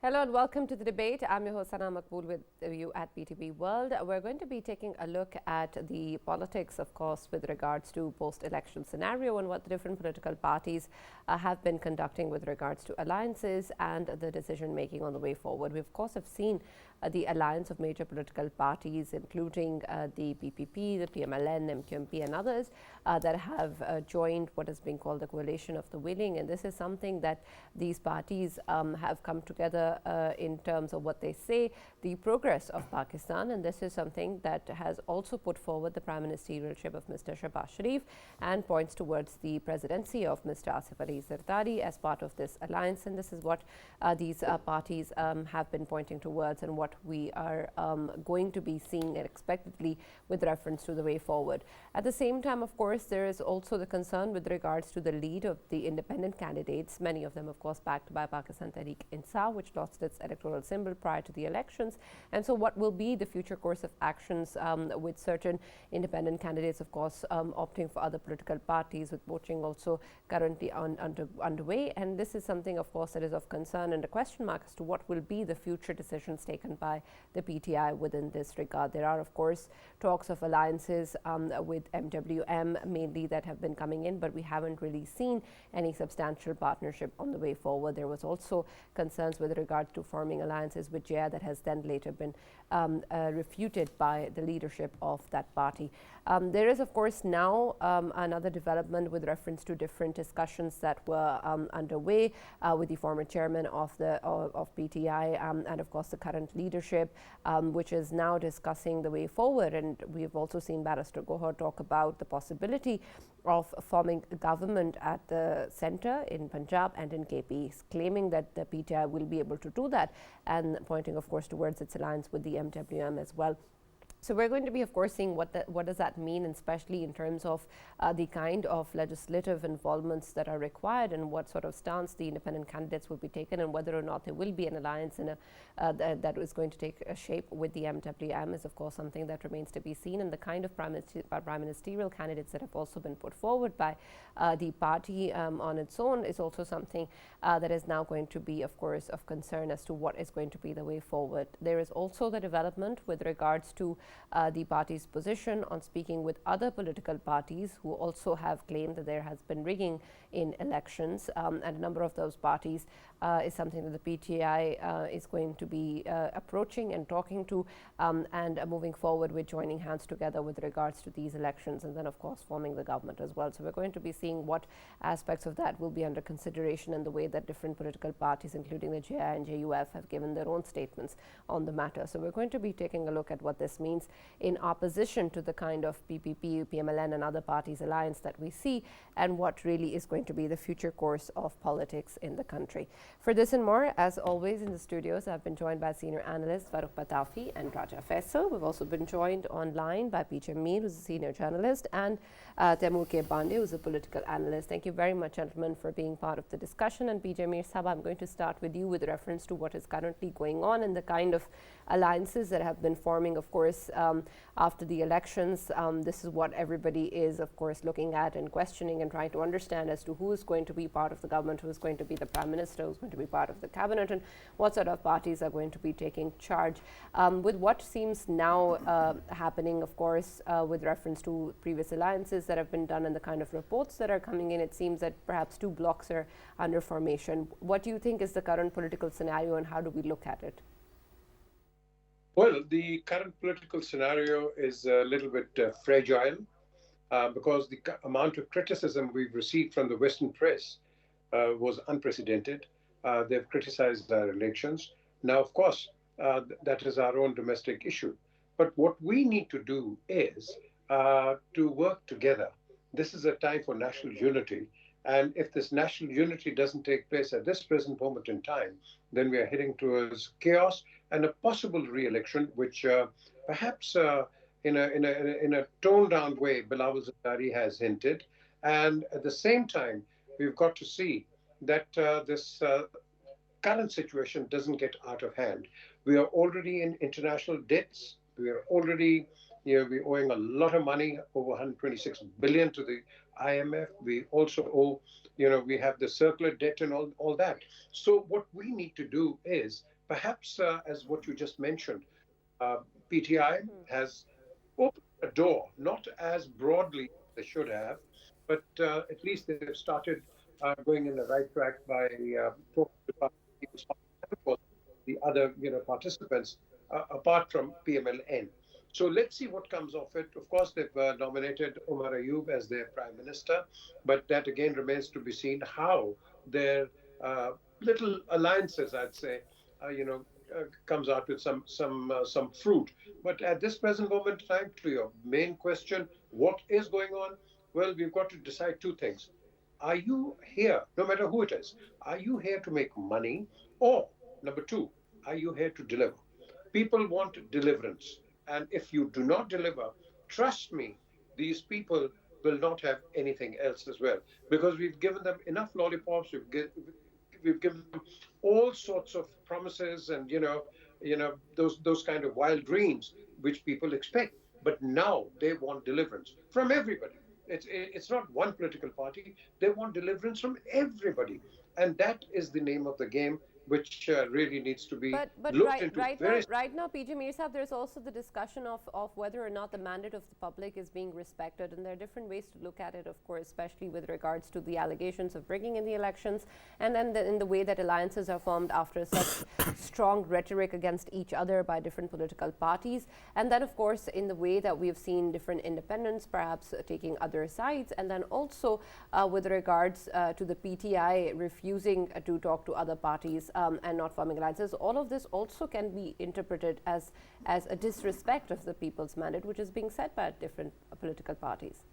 Hello and welcome to the debate. I'm your host Sana Maqbool with you at PPP World. We're going to be taking a look at the politics, of course, with regards to post-election scenario and what the different political parties have been conducting with regards to alliances and the decision-making on the way forward. We, of course, have seen the alliance of major political parties, including the PPP, the PML-N, MQMP and others that have joined what is being called the coalition of the willing. And this is something that these parties have come together in terms of what they say, the progress of Pakistan. And this is something that has also put forward the prime ministerialship of Mr. Shehbaz Sharif and points towards the presidency of Mr. Asif Ali Zardari as part of this alliance. And this is what these parties have been pointing towards and what we are going to be seeing expectedly with reference to the way forward. At the same time, of course, there is also the concern with regards to the lead of the independent candidates, many of them, of course, backed by Pakistan Tehreek-e-Insaf, which lost its electoral symbol prior to the elections. And so what will be the future course of actions with certain independent candidates, of course, opting for other political parties, with voting also currently underway. And this is something, of course, that is of concern and a question mark as to what will be the future decisions taken by the PTI within this regard. There are, of course, talks of alliances with MWM mainly that have been coming in, but we haven't really seen any substantial partnership on the way forward. There was also concerns with regard to forming alliances with JA that has then later been refuted by the leadership of that party. There is, of course, now another development with reference to different discussions that were underway with the former chairman of PTI and, of course, the current leadership, which is now discussing the way forward. And we have also seen Barrister Govt talk about the possibility of forming a government at the centre in Punjab and in KP, claiming that the PTI will be able to do that and pointing, of course, towards its alliance with the MWM as well. So we're going to be, of course, seeing what does that mean, and especially in terms of the kind of legislative involvements that are required and what sort of stance the independent candidates will be taken and whether or not there will be an alliance in that is going to take a shape with the MWM is, of course, something that remains to be seen. And the kind of prime ministerial candidates that have also been put forward by the party on its own is also something that is now going to be, of course, of concern as to what is going to be the way forward. There is also the development with regards to the party's position on speaking with other political parties who also have claimed that there has been rigging in elections, and a number of those parties is something that the PTI is going to be approaching and talking to and moving forward with joining hands together with regards to these elections, and then, of course, forming the government as well. So we're going to be seeing what aspects of that will be under consideration and the way that different political parties, including the JI and JUF, have given their own statements on the matter. So we're going to be taking a look at what this means in opposition to the kind of PPP, PML-N and other parties alliance that we see, and what really is going to be the future course of politics in the country. For this and more, as always, in the studios, I've been joined by senior analyst Farrukh Pitafi and Raja Faisal. We've also been joined online by Mir, who's a senior journalist, and Taimur Bandey, who's a political analyst. Thank you very much, gentlemen, for being part of the discussion. And Mir Sahab, I'm going to start with you with reference to what is currently going on and the kind of alliances that have been forming, of course, after the elections. This is what everybody is, of course, looking at and questioning and trying to understand as to who is going to be part of the government, who is going to be the prime minister, who's going to be part of the cabinet, and what sort of parties are going to be taking charge. With what seems now happening, of course, with reference to previous alliances that have been done and the kind of reports that are coming in, it seems that perhaps two blocs are under formation. What do you think is the current political scenario and how do we look at it? Well, the current political scenario is a little bit fragile because the amount of criticism we've received from the Western press was unprecedented. They've criticized our elections. Now, of course, that is our own domestic issue. But what we need to do is to work together. This is a time for national unity. And if this national unity doesn't take place at this present moment in time, then we are heading towards chaos and a possible re-election, which perhaps in a toned-down way, Bilawal Zardari has hinted. And at the same time, we've got to see that this current situation doesn't get out of hand. We are already in international debts. We are already, we're owing a lot of money, over 126 billion to the IMF. We also owe, we have the circular debt and all that. So what we need to do is perhaps, as what you just mentioned, PTI has opened a door, not as broadly as they should have, but at least they've started going in the right track by talking to people's the other participants apart from PML-N. So let's see what comes of it. Of course, they've nominated Omar Ayub as their prime minister, but that again remains to be seen how their little alliances, I'd say, comes out with some fruit. But at this present moment in time, to your main question, what is going on? Well, we've got to decide two things. Are you here, no matter who it is, are you here to make money? Or, number two, are you here to deliver? People want deliverance. And if you do not deliver, trust me, these people will not have anything else as well. Because we've given them enough lollipops, we've given them all sorts of promises and those kind of wild dreams which people expect. But now they want deliverance from everybody. It's not one political party. They want deliverance from everybody, and that is the name of the game, which really needs to be looked into. Right now, PG Mir Sahab, there's also the discussion of whether or not the mandate of the public is being respected, and there are different ways to look at it, of course, especially with regards to the allegations of rigging in the elections, and then in the way that alliances are formed after such strong rhetoric against each other by different political parties, and then, of course, in the way that we've seen different independents perhaps taking other sides, and then also with regards to the PTI refusing to talk to other parties and not forming alliances. All of this also can be interpreted as a disrespect of the people's mandate, which is being said by different political parties.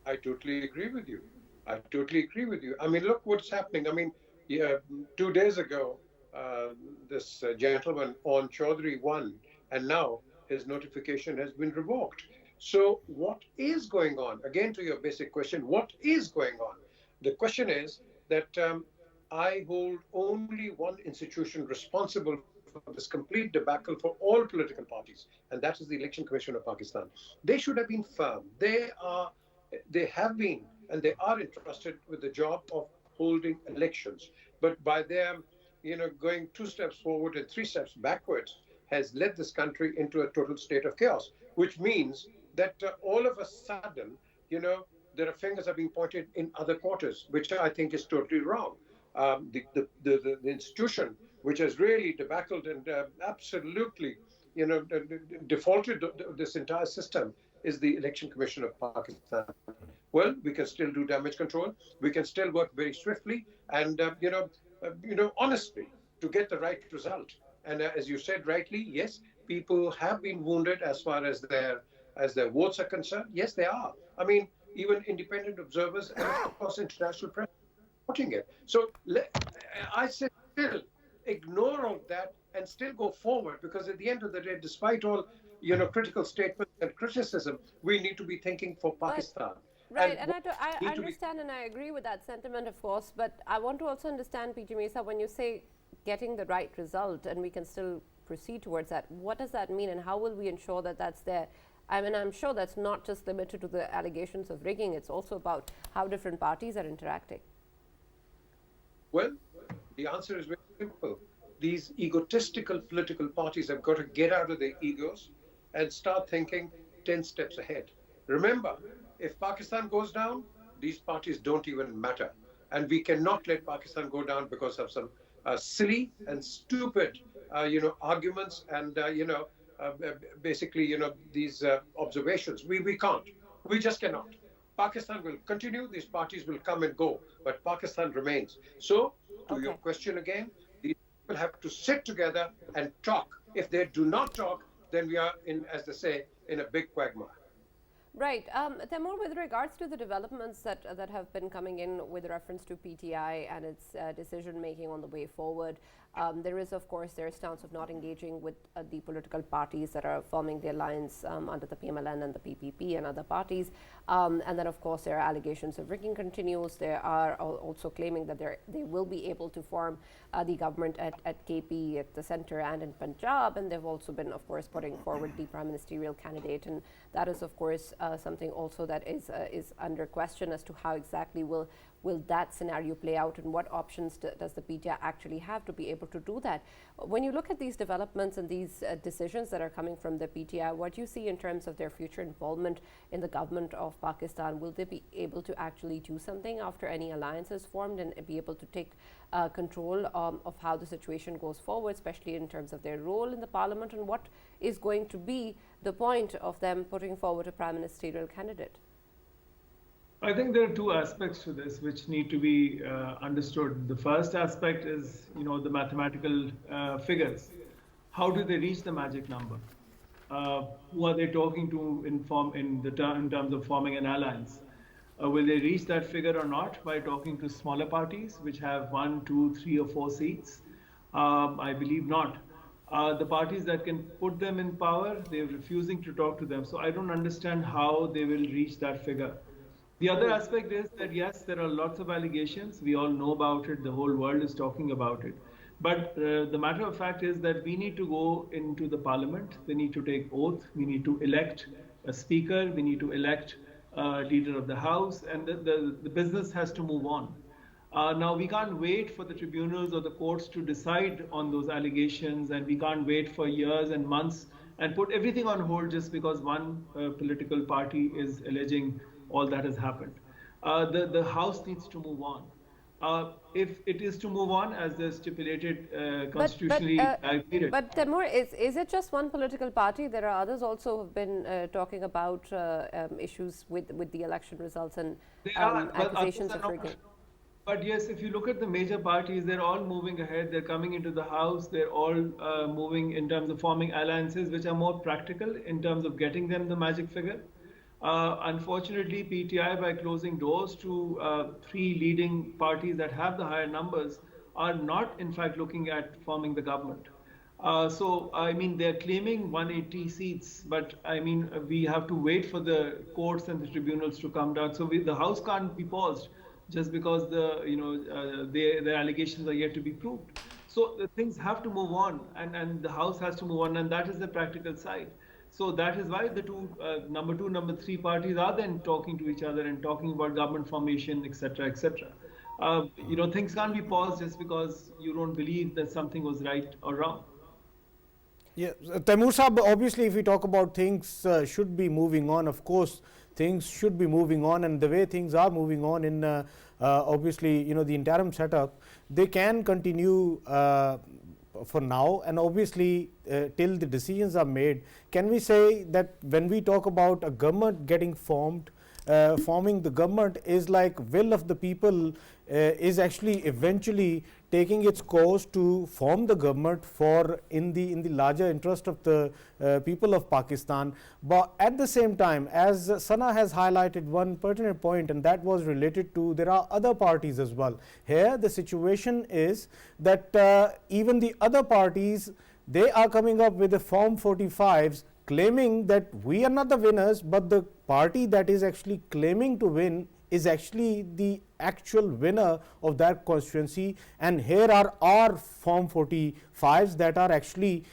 I totally agree with you. I totally agree with you. I mean, look what's happening. I mean, 2 days ago, this gentleman on Chaudhry won, and now his notification has been revoked. So what is going on? Again, to your basic question, what is going on? The question is that I hold only one institution responsible for this complete debacle for all political parties, and that is the Election Commission of Pakistan. They should have been firm. They have been, and they are entrusted with the job of holding elections. But by them, going 2 steps forward and 3 steps backwards has led this country into a total state of chaos, which means that all of a sudden, their fingers are being pointed in other quarters, which I think is totally wrong. The institution which has really debacled and absolutely defaulted this entire system is the Election Commission of Pakistan. Well, we can still do damage control. We can still work very swiftly and honestly to get the right result. And as you said rightly, yes, people have been wounded as far as their votes are concerned. Yes, they are. I mean, even independent observers and of course international press supporting it. So I say still ignore all that and still go forward, because at the end of the day, despite all critical statements and criticism, we need to be thinking for Pakistan. Right, and I understand and I agree with that sentiment, of course, but I want to also understand, PG Mir Sahab, when you say getting the right result and we can still proceed towards that, what does that mean and how will we ensure that that's there? I mean, I'm sure that's not just limited to the allegations of rigging, it's also about how different parties are interacting. Well, the answer is very simple. These egotistical political parties have got to get out of their egos and start thinking 10 steps ahead. Remember, if Pakistan goes down, these parties don't even matter. And we cannot let Pakistan go down because of some silly and stupid, arguments and, basically, these observations. We can't. We just cannot. Pakistan will continue, these parties will come and go, but Pakistan remains. So, to your question again, these people have to sit together and talk. If they do not talk, then we are in, as they say, in a big quagmire. Right. Taimur, with regards to the developments that have been coming in with reference to PTI and its decision-making on the way forward, there is, of course, their stance of not engaging with the political parties that are forming the alliance under the PML-N and the PPP and other parties. And then, of course, there are allegations of rigging continues. They are also claiming that they will be able to form the government at KP, at the centre and in Punjab. And they've also been, of course, putting forward the prime ministerial candidate. And that is, of course, something also that is under question as to how exactly will will that scenario play out, and what options does the PTI actually have to be able to do that? When you look at these developments and these decisions that are coming from the PTI, what do you see in terms of their future involvement in the government of Pakistan? Will they be able to actually do something after any alliance is formed and be able to take control of how the situation goes forward, especially in terms of their role in the parliament, and what is going to be the point of them putting forward a prime ministerial candidate? I think there are two aspects to this which need to be understood. The first aspect is, the mathematical figures. How do they reach the magic number? Who are they talking to in terms of forming an alliance? Will they reach that figure or not by talking to smaller parties which have 1, 2, 3, or 4 seats? I believe not. The parties that can put them in power, they're refusing to talk to them. So I don't understand how they will reach that figure. The other aspect is that, yes, there are lots of allegations. We all know about it. The whole world is talking about it. But the matter of fact is that we need to go into the parliament. They need to take oath. We need to elect a speaker. We need to elect a leader of the house. And the business has to move on. Now, we can't wait for the tribunals or the courts to decide on those allegations. And we can't wait for years and months and put everything on hold just because one political party is alleging all that has happened. The House needs to move on. If it is to move on as the stipulated constitutionally period. But Taimur, is it just one political party? There are others also who have been talking about issues with the election results and accusations of rigging. But yes, if you look at the major parties, they're all moving ahead. They're coming into the House. They're all moving in terms of forming alliances, which are more practical in terms of getting them the magic figure. Unfortunately, PTI, by closing doors to 3 leading parties that have the higher numbers, are not, in fact, looking at forming the government. They're claiming 180 seats, but we have to wait for the courts and the tribunals to come down. So the House can't be paused just because the allegations are yet to be proved. So the things have to move on, and the House has to move on, and that is the practical side. So that is why the number 2, number 3 parties are then talking to each other and talking about government formation, etc., etc. Things can't be paused just because you don't believe that something was right or wrong. Yeah, Taimur Sahab, obviously if we talk about things should be moving on, of course, things should be moving on, and the way things are moving on in obviously, the interim setup, they can continue for now, and obviously till the decisions are made. Can we say that when we talk about a government getting formed, forming the government is like will of the people is actually eventually taking its course to form the government for in the larger interest of the people of Pakistan. But at the same time, as Sana has highlighted one pertinent point, and that was related to there are other parties as well. Here the situation is that even the other parties, they are coming up with the Form 45s claiming that we are not the winners, but the party that is actually claiming to win is actually the actual winner of that constituency, and here are our Form 45s that are actually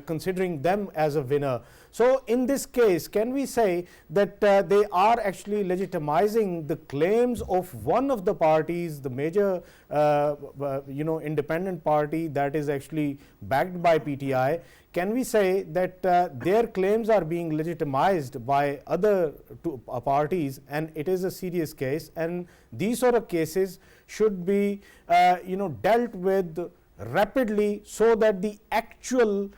considering them as a winner. So in this case, can we say that they are actually legitimizing the claims of one of the parties, the major independent party that is actually backed by PTI? Can we say that their claims are being legitimized by other parties, and it is a serious case, and these sort of cases should be dealt with rapidly so that the actual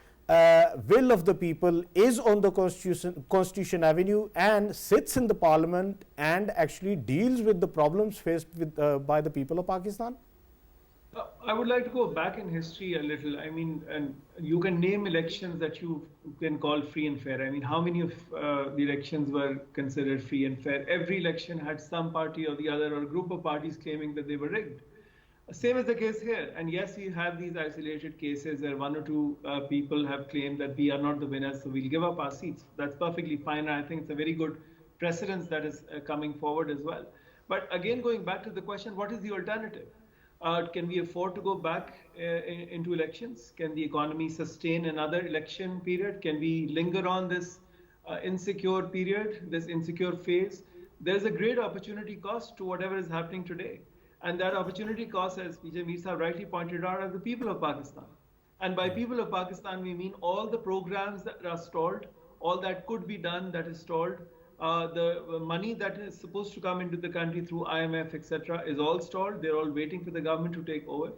will of the people is on the Constitution Avenue and sits in the parliament and actually deals with the problems faced with, by the people of Pakistan? I would like to go back in history a little. And you can name elections that you can call free and fair. How many of the elections were considered free and fair? Every election had some party or the other or a group of parties claiming that they were rigged. Same is the case here. And yes, you have these isolated cases where 1 or 2 people have claimed that we are not the winners, so we'll give up our seats. That's perfectly fine. And I think it's a very good precedence that is coming forward as well. But again, going back to the question, what is the alternative? Can we afford to go back into elections? Can the economy sustain another election period? Can we linger on this insecure period, this insecure phase? there's a great opportunity cost to whatever is happening today. And that opportunity cost, as PJ Mir rightly pointed out, are the people of Pakistan. And by people of Pakistan, we mean all the programs that are stalled, all that could be done that is stalled. The money that is supposed to come into the country through IMF, etc., is all stalled. They're all waiting for the government to take over.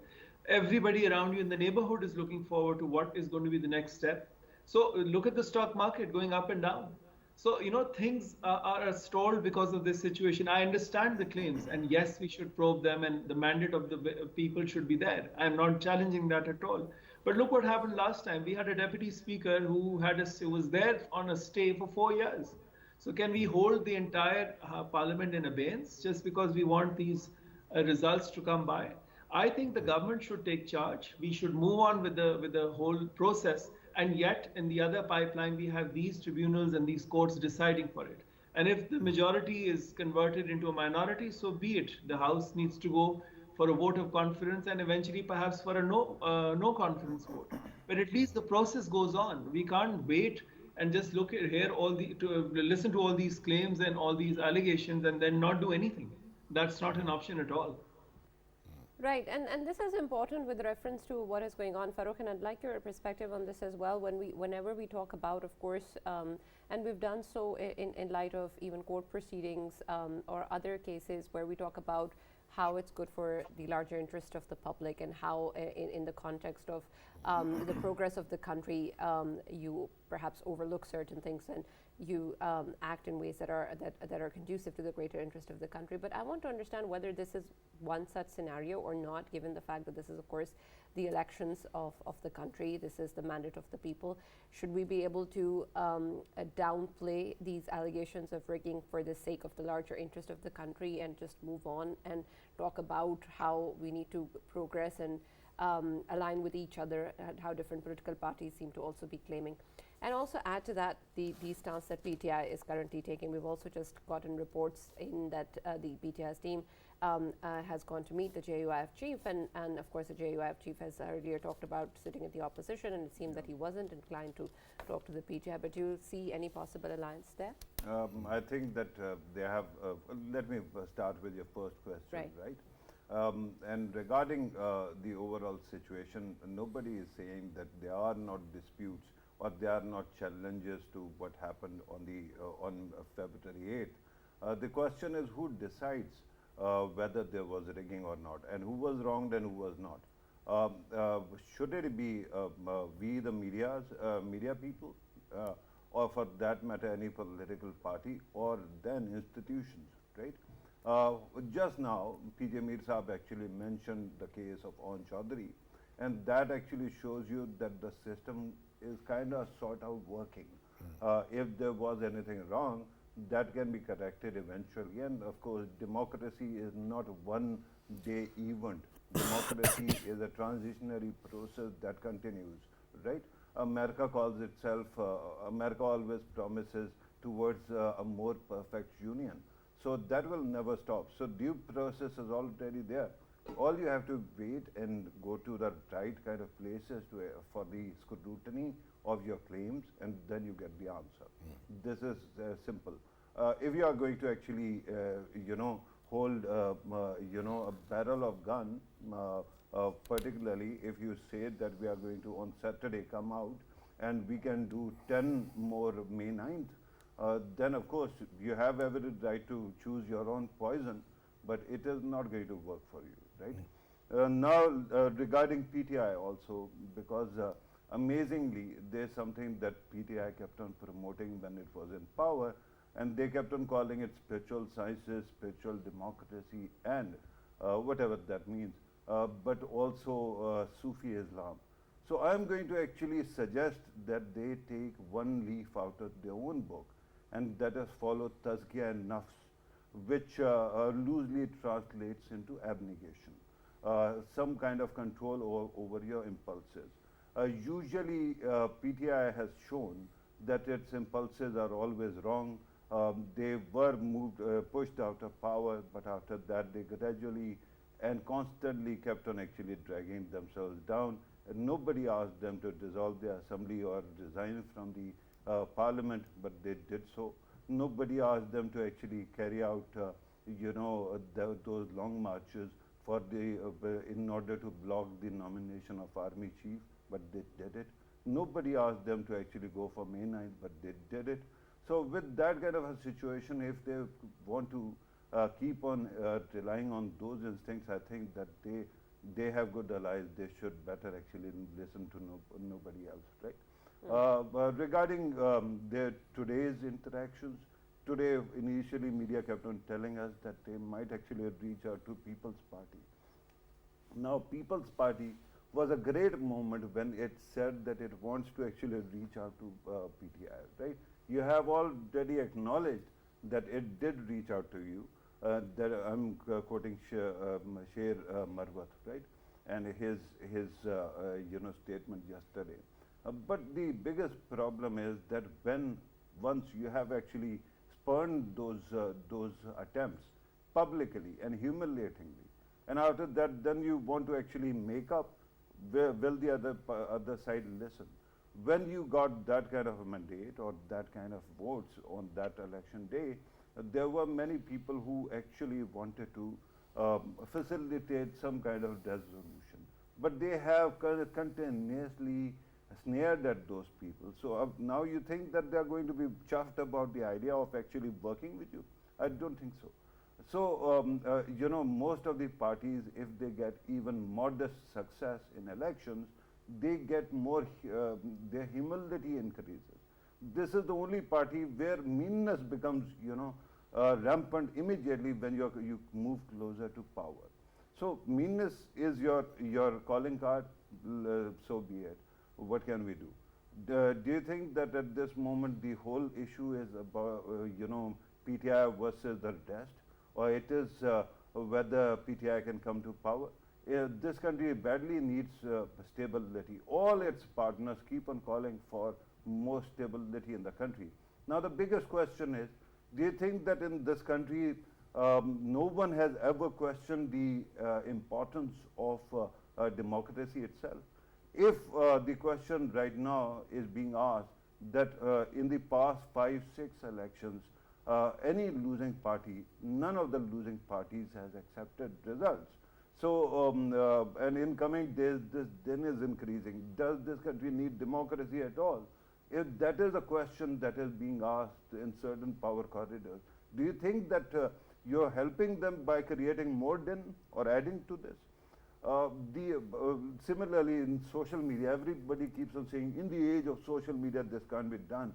Everybody around you in the neighborhood is looking forward to what is going to be the next step. So look at the stock market going up and down. So, things are stalled because of this situation. I understand the claims, and yes, we should probe them, and the mandate of the people should be there. I'm not challenging that at all. But look what happened last time. We had a deputy speaker who was there on a stay for 4 years. So can we hold the entire parliament in abeyance just because we want these results to come by? I think the government should take charge. We should move on with the whole process. And yet, in the other pipeline, we have these tribunals and these courts deciding for it. And if the majority is converted into a minority, so be it. The House needs to go for a vote of confidence and eventually perhaps for a no confidence vote. But at least the process goes on. We can't wait and just listen to all these claims and all these allegations and then not do anything. That's not an option at all. Right, and this is important with reference to what is going on, Farrukh, and I'd like your perspective on this as well. Whenever we talk about, of course, and we've done so in light of even court proceedings or other cases where we talk about how it's good for the larger interest of the public and how in the context of the progress of the country, you perhaps overlook certain things and you act in ways that are conducive to the greater interest of the country. But I want to understand whether this is one such scenario or not, given the fact that this is, of course, the elections of the country. This is the mandate of the people. Should we be able to downplay these allegations of rigging for the sake of the larger interest of the country and just move on and talk about how we need to progress and align with each other and how different political parties seem to also be claiming? And also add to that the stance that PTI is currently taking. We've also just gotten reports in that the PTI's team has gone to meet the JUIF chief, and of course the JUIF chief has earlier talked about sitting at the opposition, and it seemed that he wasn't inclined to talk to the PTI. But do you see any possible alliance there? I think that they have, let me start with your first question, right? And regarding the overall situation, nobody is saying that there are not disputes or there are not challenges to what happened on February 8th. The question is who decides whether there was rigging or not, and who was wronged and who was not. Should it be we the media people, or for that matter any political party, or then institutions, right? Just now, PJ Mir Saab actually mentioned the case of On Chaudhary, and that actually shows you that the system is kind of sort of working. If there was anything wrong, that can be corrected eventually. And of course, democracy is not a one-day event. Democracy is a transitionary process that continues, right? America calls itself, America always promises towards a more perfect union. So that will never stop. So due process is already there. All you have to wait and go to the right kind of places for the scrutiny of your claims, and then you get the answer. This is simple. If you are going to actually, hold, a barrel of gun, particularly if you say that we are going to on Saturday come out and we can do 10 more May 9th, then of course you have every right to choose your own poison, but it is not going to work for you, right? Now, regarding PTI also, because amazingly, there's something that PTI kept on promoting when it was in power, and they kept on calling it spiritual sciences, spiritual democracy, and whatever that means, but also Sufi Islam. So I'm going to actually suggest that they take one leaf out of their own book, and that is follow Tazkiyah and Nafs, which loosely translates into abnegation, some kind of control over your impulses. Usually, PTI has shown that its impulses are always wrong. They were pushed out of power, but after that they gradually and constantly kept on actually dragging themselves down. And nobody asked them to dissolve the assembly or resign from the parliament, but they did so. Nobody asked them to actually carry out, those long marches for the in order to block the nomination of army chief, but they did it. Nobody asked them to actually go for May 9th, but they did it. So with that kind of a situation, if they want to keep on relying on those instincts, I think that they have good allies. They should better actually listen to nobody else, right? Regarding today's interactions, today initially media kept on telling us that they might actually reach out to People's Party. Now People's Party was a great moment when it said that it wants to actually reach out to PTI, right? You have already acknowledged that it did reach out to you. That I'm quoting Sher Marwat, right? And his statement yesterday. But the biggest problem is that once you have actually spurned those attempts publicly and humiliatingly, and after that, then you want to actually make up. Will the other side listen? When you got that kind of a mandate or that kind of votes on that election day, there were many people who actually wanted to facilitate some kind of resolution. But they have continuously snared at those people. So now you think that they are going to be chuffed about the idea of actually working with you? I don't think so. So, most of the parties, if they get even modest success in elections, they get more, their humility increases. This is the only party where meanness becomes, rampant immediately when you move closer to power. So meanness is your calling card, so be it. What can we do? Do you think that at this moment the whole issue is about, PTI versus the rest? Or it is whether PTI can come to power? This country badly needs stability. All its partners keep on calling for more stability in the country. Now the biggest question is, do you think that in this country no one has ever questioned the importance of democracy itself? If the question right now is being asked that in the past 5-6 elections, any losing party, none of the losing parties has accepted results. So, and in coming days, this then is increasing. Does this country need democracy at all? If that is a question that is being asked in certain power corridors, do you think that you're helping them by creating more din or adding to this? Similarly, in social media, everybody keeps on saying, in the age of social media, this can't be done.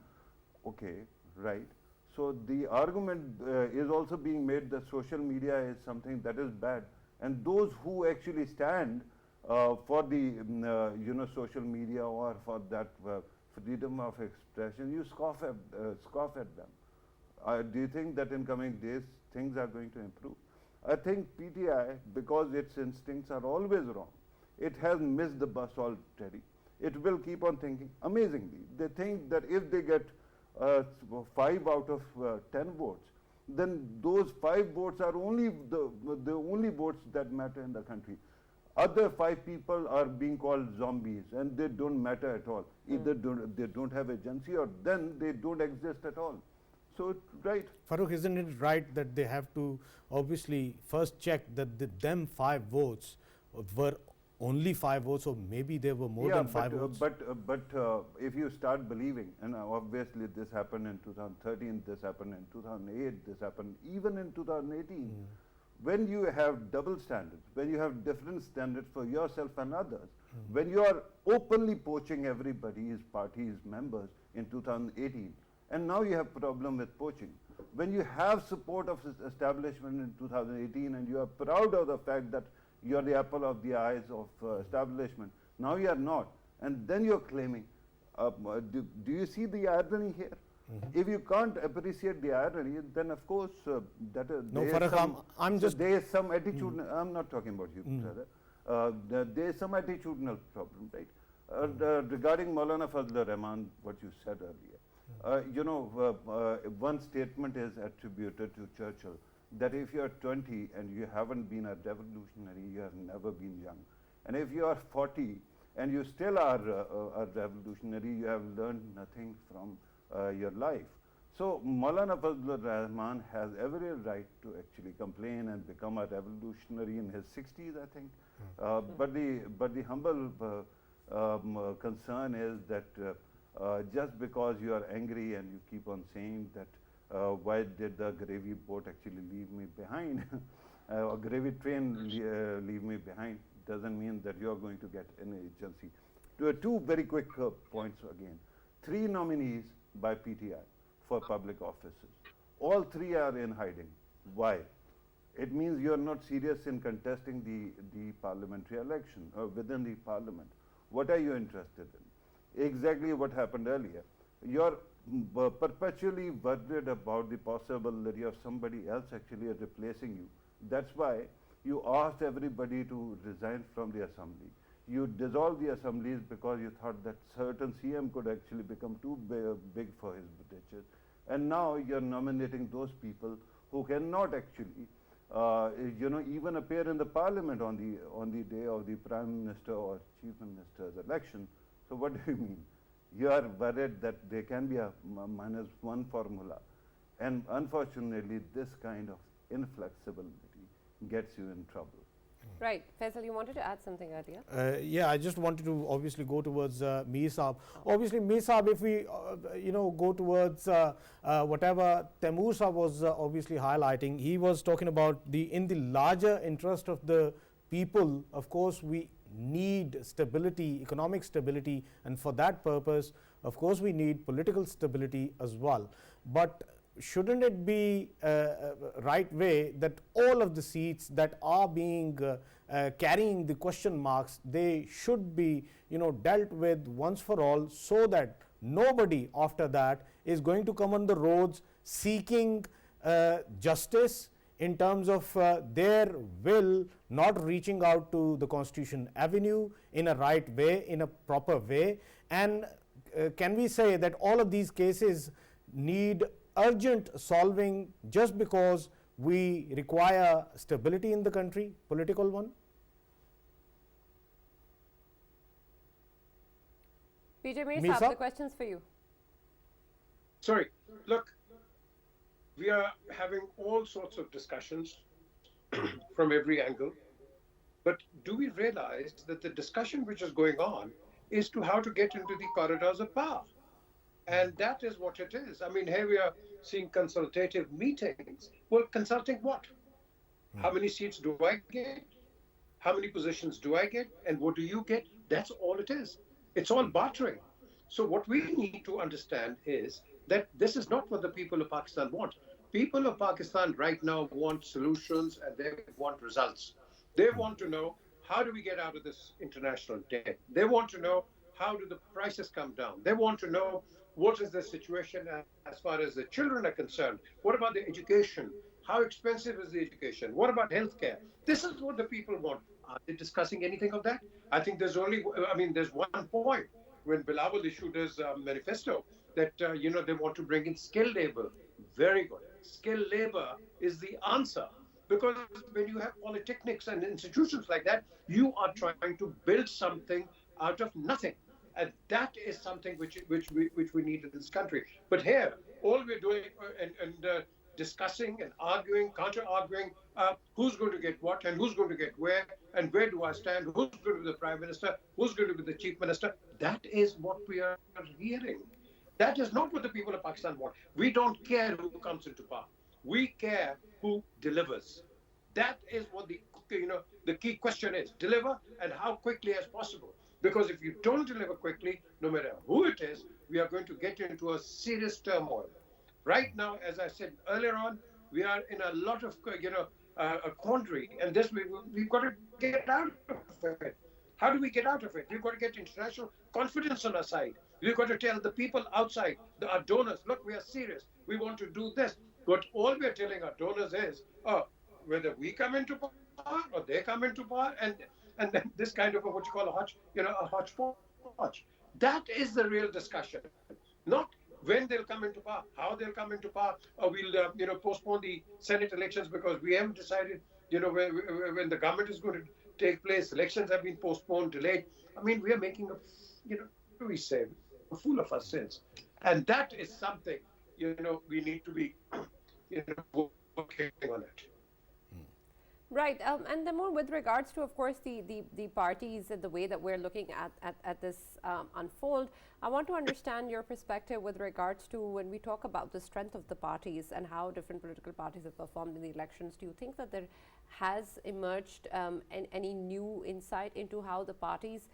Okay, right. So the argument is also being made that social media is something that is bad, and those who actually stand for the social media or for that freedom of expression, you scoff at them. Do you think that in coming days things are going to improve? I think PTI, because its instincts are always wrong, it has missed the bus already. It will keep on thinking. Amazingly, they think that if they get 5 out of 10 votes, then those 5 votes are only the only votes that matter in the country. Other 5 people are being called zombies, and they don't matter at all. Either they don't have agency, or then they don't exist at all. So, right. Farrukh, isn't it right that they have to obviously first check that them 5 votes were only 5 votes, or maybe there were more than 5 votes? But if you start believing, and obviously this happened in 2013, this happened in 2008, this happened even in 2018. When you have double standards, when you have different standards for yourself and others, when you are openly poaching everybody, his party, his members in 2018, and now you have problem with poaching. When you have support of establishment in 2018 and you are proud of the fact that you are the apple of the eyes of establishment, now you are not, and then you are claiming, do you see the irony here? If you can't appreciate the irony, then of course that no, Farrukh, I'm just there is some attitude. I'm not talking about you, brother. There is some attitudinal problem, right? Regarding Maulana Fazlur Rahman, what you said earlier, one statement is attributed to Churchill that if you are 20 and you haven't been a revolutionary, you have never been young, and if you are 40 and you still are a revolutionary, you have learned nothing from your life. So Maulana Fazlur Rahman has every right to actually complain and become a revolutionary in his 60s, I think. But the humble concern is that just because you are angry and you keep on saying that why did the gravy boat actually leave me behind, or gravy train leave me behind, doesn't mean that you are going to get any agency. Two very quick points again. 3 nominees by PTI for public offices. All 3 are in hiding. Why? It means you are not serious in contesting the parliamentary election or within the parliament. What are you interested in? Exactly what happened earlier. You're perpetually worried about the possibility of somebody else actually replacing you. That's why you asked everybody to resign from the assembly. You dissolved the assemblies because you thought that certain CM could actually become too big for his britches. And now you're nominating those people who cannot actually, even appear in the parliament on the day of the prime minister or chief minister's election. So what do you mean? You are worried that there can be a -1 formula, and unfortunately, this kind of inflexibility gets you in trouble. Right. Faisal, you wanted to add something earlier? Yeah, I just wanted to obviously go towards Mir Saab. Obviously, Mir Saab, if we, go towards whatever Taimur Saab was obviously highlighting, he was talking about in the larger interest of the people, of course, we need stability, economic stability, and for that purpose, of course, we need political stability as well. But shouldn't it be right way that all of the seats that are being carrying the question marks, they should be dealt with once for all, so that nobody after that is going to come on the roads seeking justice in terms of their will not reaching out to the Constitution Avenue in a right way, in a proper way. And can we say that all of these cases need urgent solving just because we require stability in the country, political one? PJ Mir Saab, the question's for you. Sorry, look, we are having all sorts of discussions from every angle, but do we realize that the discussion which is going on is to how to get into the corridors of power? And that is what it is. I mean, here we are seeing consultative meetings. Well, consulting what? How many seats do I get? How many positions do I get? And what do you get? That's all it is. It's all bartering. So what we need to understand is that this is not what the people of Pakistan want. People of Pakistan right now want solutions and they want results. They want to know, how do we get out of this international debt? They want to know, how do the prices come down? They want to know, what is the situation as far as the children are concerned? What about the education? How expensive is the education? What about healthcare? This is what the people want. Are they discussing anything of that? I think there's one point when Bilawal issued his manifesto that, they want to bring in skilled labor. Very good. Skilled labor is the answer. Because when you have polytechnics and institutions like that, you are trying to build something out of nothing. And that is something which we need in this country. But here, all we're doing and discussing and arguing, counter-arguing, who's going to get what and who's going to get where and where do I stand, who's going to be the Prime Minister, who's going to be the Chief Minister. That is what we are hearing. That is not what the people of Pakistan want. We don't care who comes into power. We care who delivers. That is what the key question is. Deliver, and how quickly as possible. Because if you don't deliver quickly, no matter who it is, we are going to get into a serious turmoil. Right now, as I said earlier on, we are in a lot of, a quandary, and this we've got to get out of it. How do we get out of it? We've got to get international confidence on our side. We've got to tell the people outside, our donors, look, we are serious. We want to do this. But all we're telling our donors is, whether we come into power or they come into power, and then this kind of what you call a hodgepodge. That is the real discussion, not when they'll come into power, how they'll come into power, or we'll postpone the Senate elections because we haven't decided when the government is going to take place. Elections have been postponed, delayed. I mean, we are making a fool of ourselves, and that is something we need to be, working on it. Right, and then more with regards to, of course, the parties and the way that we're looking at this unfold, I want to understand your perspective with regards to when we talk about the strength of the parties and how different political parties have performed in the elections. Do you think that there has emerged any new insight into how the parties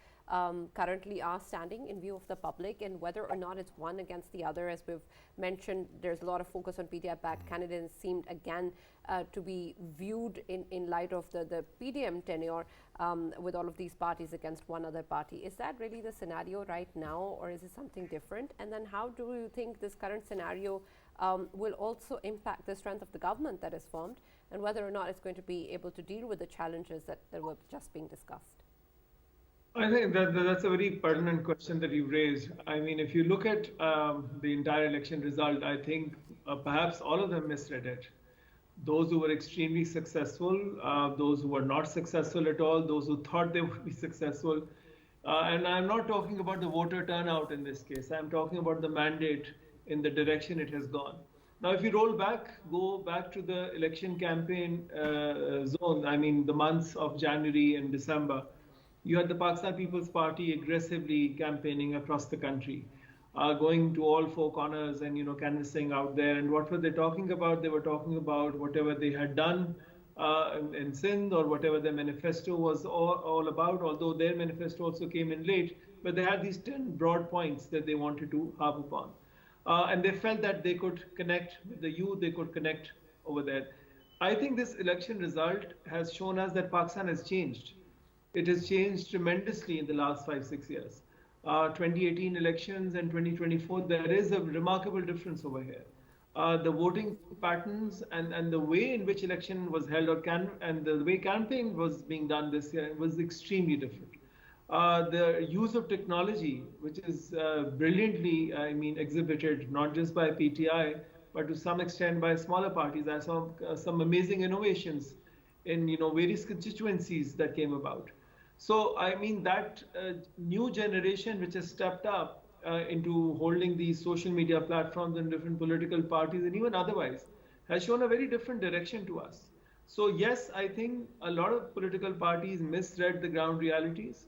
currently are standing in view of the public, and whether or not it's one against the other? As we've mentioned, there's a lot of focus on PTI-backed candidates, seemed again to be viewed in light of the PDM tenure with all of these parties against one other party. Is that really the scenario right now, or is it something different? And then how do you think this current scenario will also impact the strength of the government that is formed, and whether or not it's going to be able to deal with the challenges that were just being discussed? I think that's a very pertinent question that you've raised. I mean, if you look at the entire election result, I think perhaps all of them misread it. Those who were extremely successful, those who were not successful at all, those who thought they would be successful. And I'm not talking about the voter turnout in this case. I'm talking about the mandate in the direction it has gone. Now, if you go back to the election campaign zone, I mean, the months of January and December, you had the Pakistan People's Party aggressively campaigning across the country, going to all four corners and, canvassing out there. And what were they talking about? They were talking about whatever they had done in Sindh, or whatever their manifesto was all about, although their manifesto also came in late, but they had these 10 broad points that they wanted to harp upon. And they felt that they could connect with the youth, they could connect over there. I think this election result has shown us that Pakistan has changed. It has changed tremendously in the last 5-6 years. 2018 elections and 2024, there is a remarkable difference over here. The voting patterns and the way in which election was held, and the way campaign was being done this year, was extremely different. The use of technology, which is brilliantly, exhibited not just by PTI, but to some extent by smaller parties. I saw some amazing innovations in various constituencies that came about. So I mean that new generation which has stepped up into holding these social media platforms and different political parties and even otherwise has shown a very different direction to us. So yes, I think a lot of political parties misread the ground realities,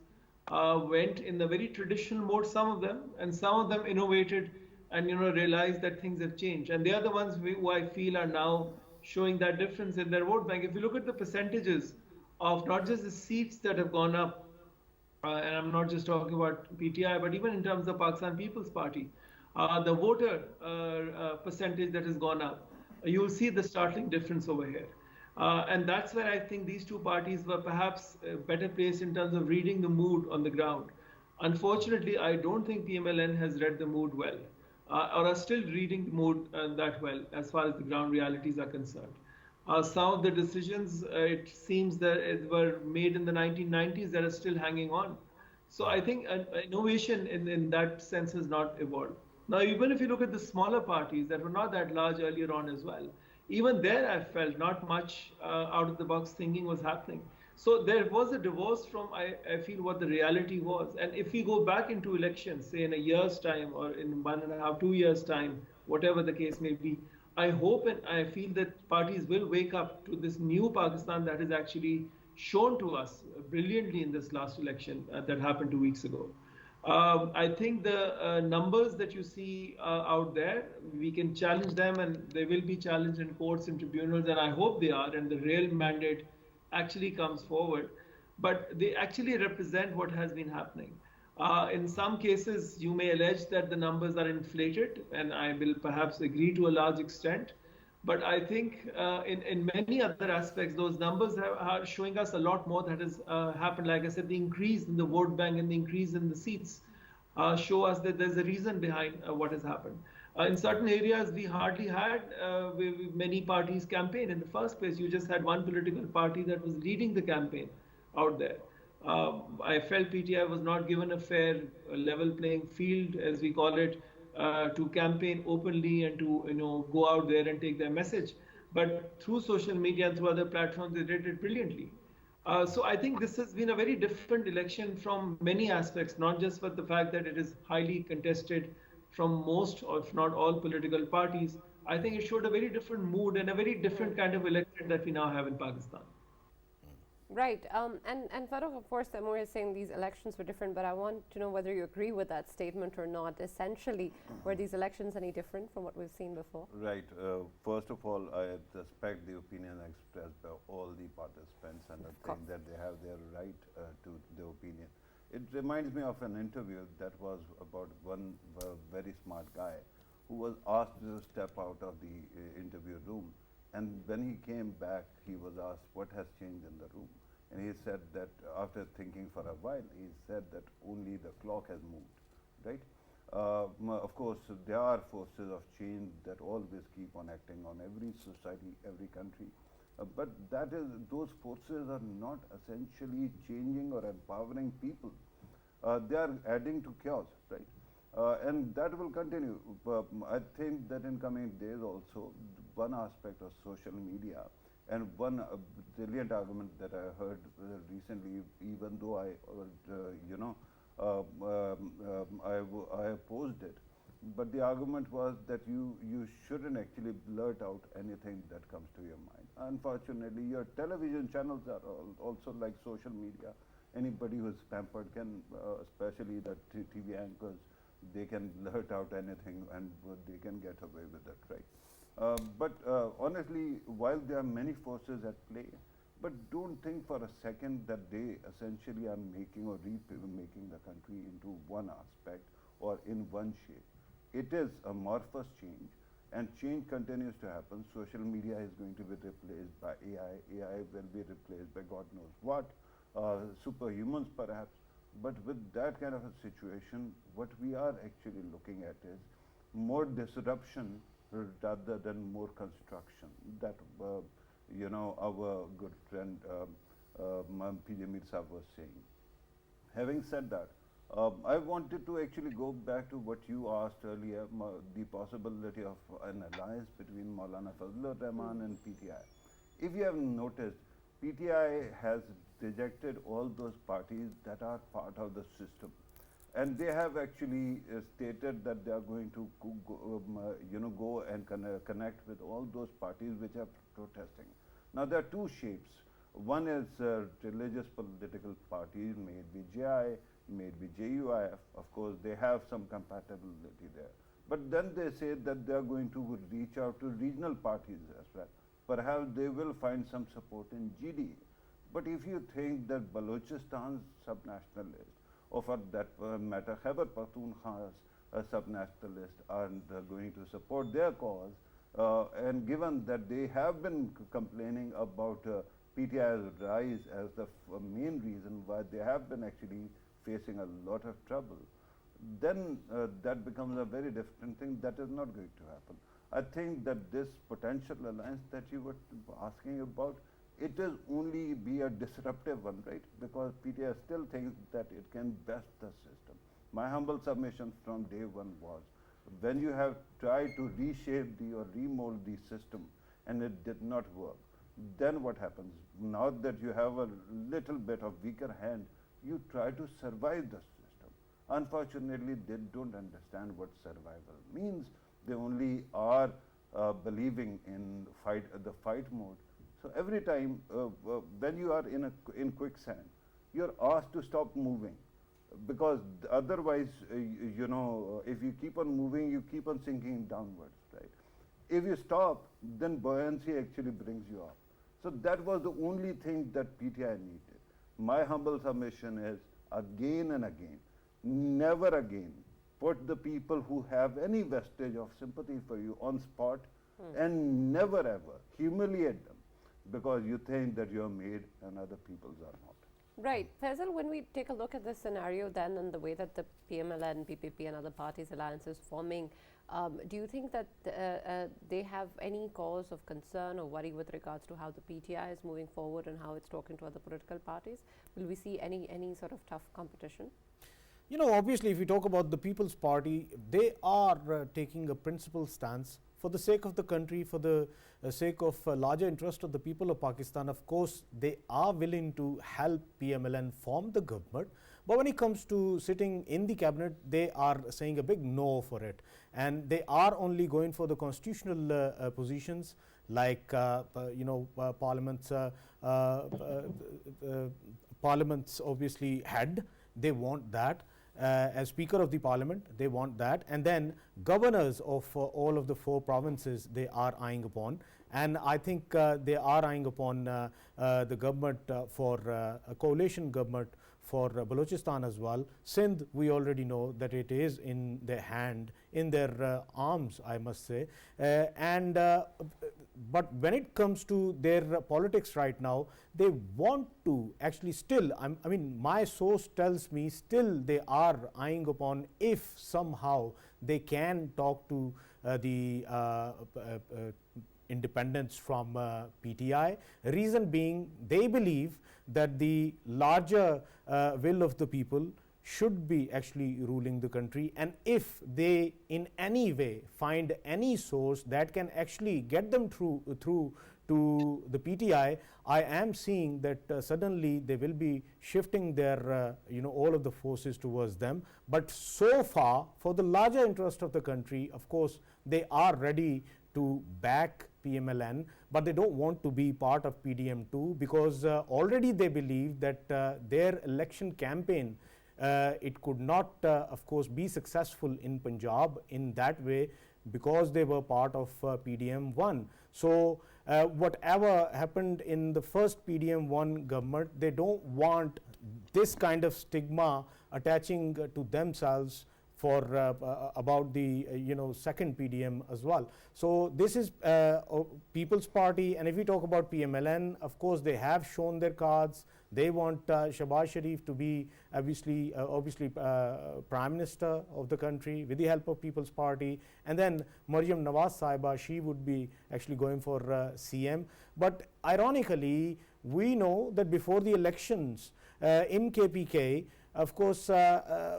went in the very traditional mode, some of them, and some of them innovated and realized that things have changed. And they are the ones who I feel are now showing that difference in their vote bank. If you look at the percentages of not just the seats that have gone up, and I'm not just talking about PTI, but even in terms of Pakistan People's Party, the voter percentage that has gone up, you'll see the startling difference over here. And that's where I think these two parties were perhaps better placed in terms of reading the mood on the ground. Unfortunately, I don't think PML-N has read the mood well, or are still reading the mood that well as far as the ground realities are concerned. Some of the decisions, it seems that it were made in the 1990s that are still hanging on. So I think innovation in that sense has not evolved. Now, even if you look at the smaller parties that were not that large earlier on as well, even there I felt not much out of the box thinking was happening. So there was a divorce from, I feel, what the reality was. And if we go back into elections, say in a year's time or in 1.5, 2 years' time, whatever the case may be, I hope and I feel that parties will wake up to this new Pakistan that is actually shown to us brilliantly in this last election that happened 2 weeks ago. I think the numbers that you see out there, we can challenge them, and they will be challenged in courts and tribunals, and I hope they are, and the real mandate actually comes forward. But they actually represent what has been happening. In some cases, you may allege that the numbers are inflated, and I will perhaps agree to a large extent. But I think in many other aspects, those numbers are showing us a lot more that has happened. Like I said, the increase in the vote bank and the increase in the seats show us that there's a reason behind what has happened. In certain areas, we hardly had many parties campaign in the first place. You just had one political party that was leading the campaign out there. I felt PTI was not given a fair level playing field, as we call it, to campaign openly and to go out there and take their message. But through social media and through other platforms, they did it brilliantly. So I think this has been a very different election from many aspects, not just for the fact that it is highly contested from most, or if not all, political parties, I think it showed a very different mood and a very different kind of electorate that we now have in Pakistan. Right. And Farrukh, of course, Taimur is saying these elections were different, but I want to know whether you agree with that statement or not. Essentially, were these elections any different from what we've seen before? Right. First of all, I respect the opinion expressed by all the participants, and I think that they have their right to their opinion. It reminds me of an interview that was about one very smart guy who was asked to step out of the interview room. And when he came back, he was asked what has changed in the room. And he said that after thinking for a while, he said that only the clock has moved, right? Of course, there are forces of change that always keep on acting on every society, every country. But those forces are not essentially changing or empowering people. They are adding to chaos, right? And that will continue. I think that in coming days also, one aspect of social media and one brilliant argument that I heard recently, even though I opposed it, but the argument was that you shouldn't actually blurt out anything that comes to your mind. Unfortunately, your television channels are also like social media. Anybody who's pampered can, especially the TV anchors, they can blurt out anything and they can get away with it, right? But honestly, while there are many forces at play, but don't think for a second that they essentially are making or remaking the country into one aspect or in one shape. It is a amorphous change, and change continues to happen. Social media is going to be replaced by AI. AI will be replaced by God knows what, superhumans perhaps. But with that kind of a situation, what we are actually looking at is more disruption rather than more construction. That our good friend PJ Mir Sahab was saying. Having said that, I wanted to actually go back to what you asked earlier, the possibility of an alliance between Maulana Fazlur Rahman and PTI. If you have noticed, PTI has rejected all those parties that are part of the system. And they have actually stated that they are going to go and connect with all those parties which are protesting. Now there are two shapes. One is religious political parties, may it be JI, may it be JUIF. Of course, they have some compatibility there. But then they say that they are going to reach out to regional parties as well. Perhaps they will find some support in GD. But if you think that Balochistan's subnationalists, or for that matter, Khyber Pakhtunkhwa's subnationalists are going to support their cause, and given that they have been complaining about PTI's rise as the main reason why they have been actually facing a lot of trouble, then that becomes a very different thing. That is not going to happen. I think that this potential alliance that you were asking about, it is only be a disruptive one, right? Because PTI still thinks that it can best the system. My humble submission from day one was, when you have tried to reshape or remold the system and it did not work, then what happens? Now that you have a little bit of weaker hand, you try to survive the system. Unfortunately, they don't understand what survival means. They only are believing in the fight mode. So every time when you are in quicksand, you're asked to stop moving, because otherwise, if you keep on moving, you keep on sinking downwards, right? If you stop, then buoyancy actually brings you up. So that was the only thing that PTI needed. My humble submission is, again and again, never again put the people who have any vestige of sympathy for you on spot, and never ever humiliate them because you think that you're made and other people's are not. Right. Faisal, when we take a look at this scenario then and the way that the PML-N, PPP and other parties' alliances forming, do you think that they have any cause of concern or worry with regards to how the PTI is moving forward and how it's talking to other political parties? Will we see any sort of tough competition? Obviously, if you talk about the People's Party, they are taking a principled stance for the sake of the country, for the sake of larger interest of the people of Pakistan. Of course, they are willing to help PML-N form the government, But when it comes to sitting in the cabinet, they are saying a big no for it, and they are only going for the constitutional positions like Parliament's obviously head. They want that. As Speaker of the Parliament, they want that, and then governors of all of the 4 provinces they are eyeing upon, and I think they are eyeing upon the government for a coalition government for Balochistan as well. Sindh, we already know that it is in their hand, in their arms, I must say, but when it comes to their politics right now, they want to actually still, I mean, my source tells me still they are eyeing upon if somehow they can talk to the independents from PTI. Reason being, they believe that the larger will of the people should be actually ruling the country, and if they in any way find any source that can actually get them through to the PTI, I am seeing that suddenly they will be shifting their all of the forces towards them. But so far, for the larger interest of the country, of course, they are ready to back PML-N, but they don't want to be part of PDM2 because already they believe that their election campaign it could not of course be successful in Punjab in that way because they were part of PDM1. So whatever happened in the first PDM1 government, they don't want this kind of stigma attaching to themselves for about the second PDM as well. So this is People's Party, and if we talk about PML-N, of course they have shown their cards. They want Shahbaz Sharif to be obviously Prime Minister of the country with the help of People's Party, and then Maryam Nawaz Sahiba, she would be actually going for CM. But ironically, we know that before the elections in KPK, of course,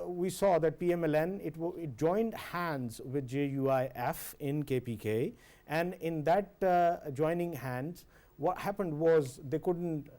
we saw that PML-N, it joined hands with JUIF in KPK, and in that joining hands, what happened was they couldn't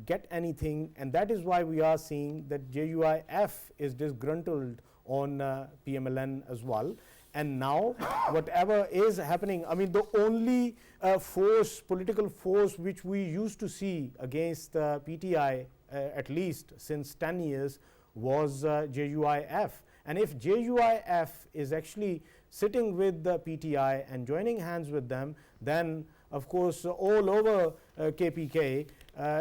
get anything, and that is why we are seeing that JUIF is disgruntled on PML-N as well. And now whatever is happening, I mean, the only political force which we used to see against PTI at least since 10 years was JUIF. And if JUIF is actually sitting with the PTI and joining hands with them, then of course all over KPK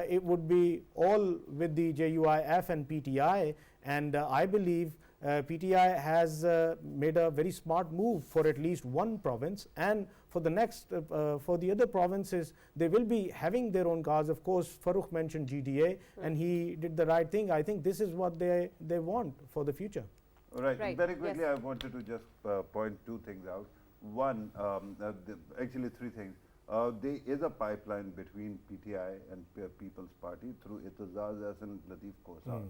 it would be all with the JUIF and PTI, and I believe PTI has made a very smart move for at least one province, and for the next for the other provinces they will be having their own cards. Of course, Farrukh mentioned GDA, and he did the right thing. I think this is what they want for the future. Right. Very quickly, yes. I wanted to just point 2 things out. One, actually 3 things. There is a pipeline between PTI and People's Party through Itazaz and Latif Khosa,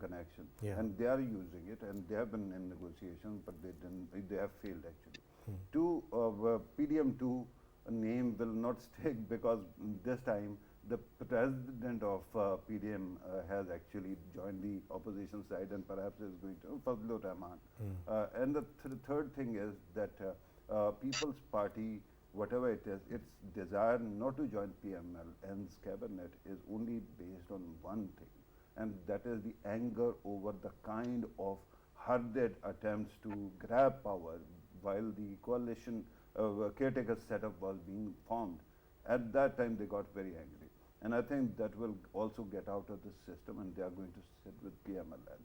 connection, and they are using it, and they have been in negotiations, but they have failed actually. 2, PDM2 name will not stick because this time the president of PDM has actually joined the opposition side and perhaps is going to Fazlur Rahman. And the third thing is that People's Party, whatever it is, its desire not to join PML-N's cabinet is only based on one thing, and that is the anger over the kind of hurried attempts to grab power while the coalition caretaker setup was being formed. At that time, they got very angry. And I think that will also get out of the system, and they are going to sit with PML-N.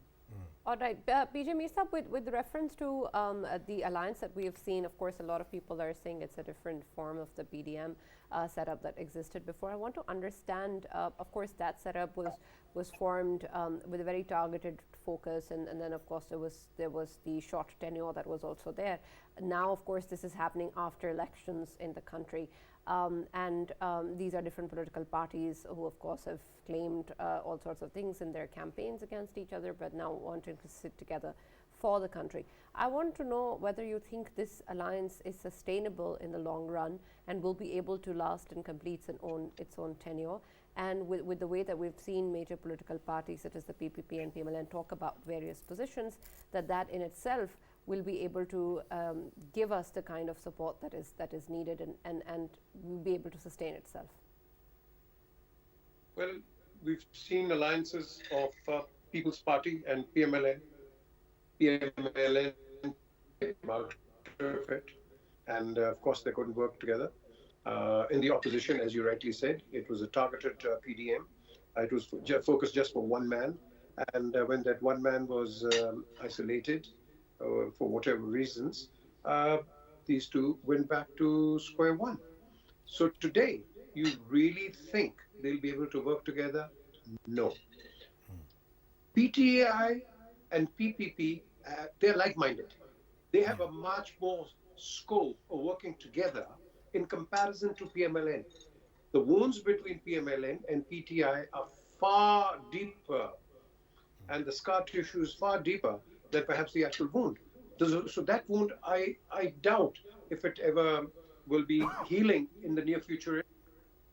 All right, PJ Mir Sahab, with reference to the alliance that we have seen, of course, a lot of people are saying it's a different form of the PDM setup that existed before. I want to understand, of course, that setup was formed with a very targeted focus, and then, of course, there was the short tenure that was also there. Now, of course, this is happening after elections in the country. These are different political parties who, of course, have claimed all sorts of things in their campaigns against each other, but now wanting to sit together for the country. I want to know whether you think this alliance is sustainable in the long run and will be able to last and complete its own tenure. And with the way that we've seen major political parties such as the PPP and PML-N talk about various positions, that in itself will be able to give us the kind of support that is needed and will be able to sustain itself. Well, we've seen alliances of People's Party and PML-N came out of it, and of course they couldn't work together. In the opposition, as you rightly said, it was a targeted PDM. It was focused just for one man, and when that one man was isolated for whatever reasons, these two went back to square one. So today, you really think they'll be able to work together? No. PTI and PPP, they're like-minded. They have a much more scope of working together in comparison to PML-N. The wounds between PML-N and PTI are far deeper, and the scar tissue is far deeper than perhaps the actual wound. So that wound, I doubt if it ever will be healing in the near future,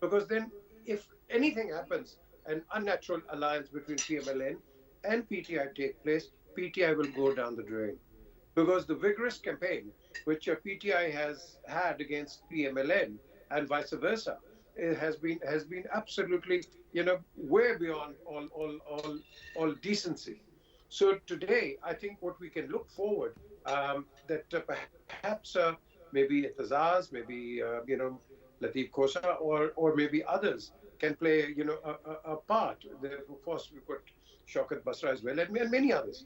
because then if anything happens, an unnatural alliance between PML-N and PTI take place, PTI will go down the drain. Because the vigorous campaign which PTI has had against PML-N and vice versa has been absolutely, way beyond all decency. So today, I think what we can look forward that perhaps maybe Tazaz, maybe Lateef Khosa, or maybe others can play a part. Of course, we've got Shaukat Basra as well, and many others.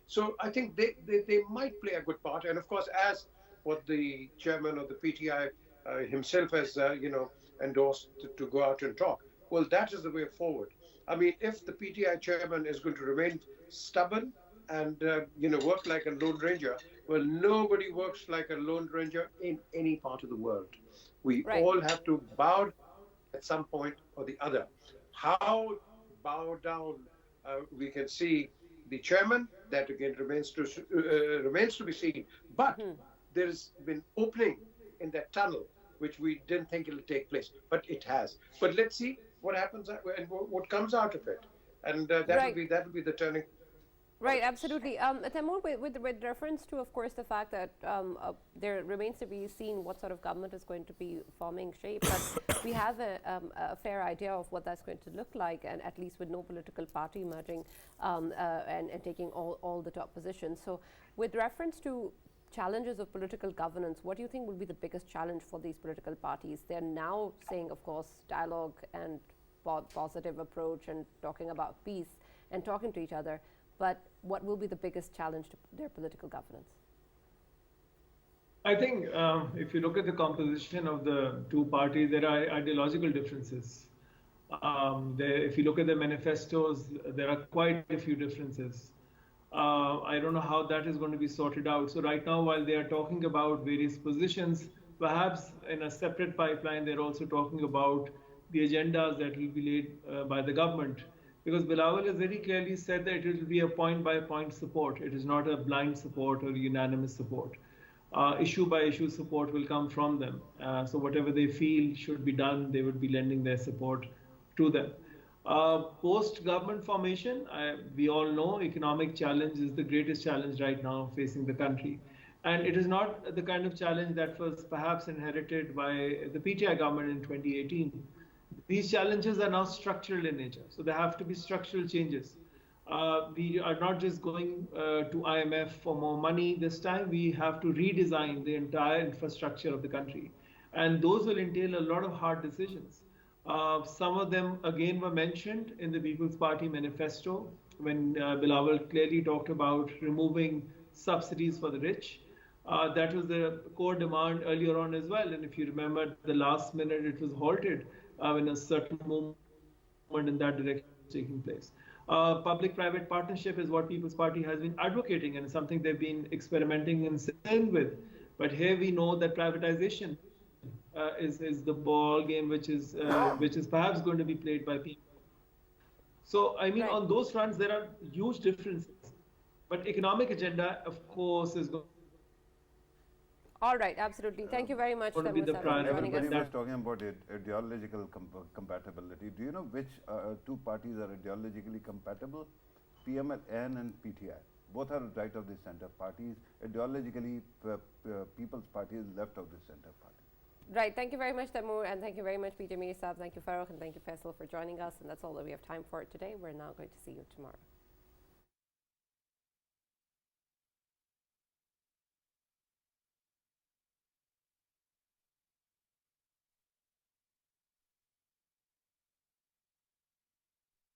So I think they might play a good part. And of course, as what the chairman of the PTI himself has endorsed to go out and talk, well, that is the way forward. I mean, if the PTI chairman is going to remain stubborn and work like a lone ranger, well, nobody works like a lone ranger in any part of the world. We all have to bow at some point or the other. How bow down we can see the chairman, that again remains to be seen. But there's been opening in that tunnel, which we didn't think it'll take place, but it has. But let's see what happens and what comes out of it, and that'll be the turning. Right, absolutely. Taimur, with reference to, of course, the fact that there remains to be seen what sort of government is going to be forming shape, but we have a fair idea of what that's going to look like, and at least with no political party emerging and taking all the top positions. So with reference to challenges of political governance, what do you think will be the biggest challenge for these political parties? They're now saying, of course, dialogue and positive approach and talking about peace and talking to each other. But what will be the biggest challenge to their political governance? I think if you look at the composition of the two parties, there are ideological differences. If you look at the manifestos, there are quite a few differences. I don't know how that is going to be sorted out. So right now, while they are talking about various positions, perhaps in a separate pipeline, they're also talking about the agendas that will be laid by the government. Because Bilawal has very clearly said that it will be a point-by-point support. It is not a blind support or unanimous support. Issue-by-issue support will come from them. So whatever they feel should be done, they would be lending their support to them. Post-government formation, we all know economic challenge is the greatest challenge right now facing the country. And it is not the kind of challenge that was perhaps inherited by the PTI government in 2018. These challenges are now structural in nature, so there have to be structural changes. We are not just going to IMF for more money this time. We have to redesign the entire infrastructure of the country, and those will entail a lot of hard decisions. Some of them, again, were mentioned in the People's Party manifesto when Bilawal clearly talked about removing subsidies for the rich. That was the core demand earlier on as well, and if you remember, at the last minute it was halted when a certain movement in that direction is taking place. Public-private partnership is what People's Party has been advocating and something they've been experimenting and saying with. But here we know that privatization is the ball game which is perhaps going to be played by people. So I mean, on those fronts there are huge differences. But economic agenda, of course, is going. All right, absolutely. Thank you very much, What would be Taimur the Sahib, for priority? joining Everybody us. was talking about ideological compatibility. Do you know which two parties are ideologically compatible? PML-N and PTI. Both are right of the center parties. Ideologically, People's Party is left of the center party. Right. Thank you very much, Taimur, and thank you very much, PJ Mir Sahib. Thank you, Farrukh, and thank you, Faisal, for joining us. And that's all that we have time for today. We're now going to see you tomorrow.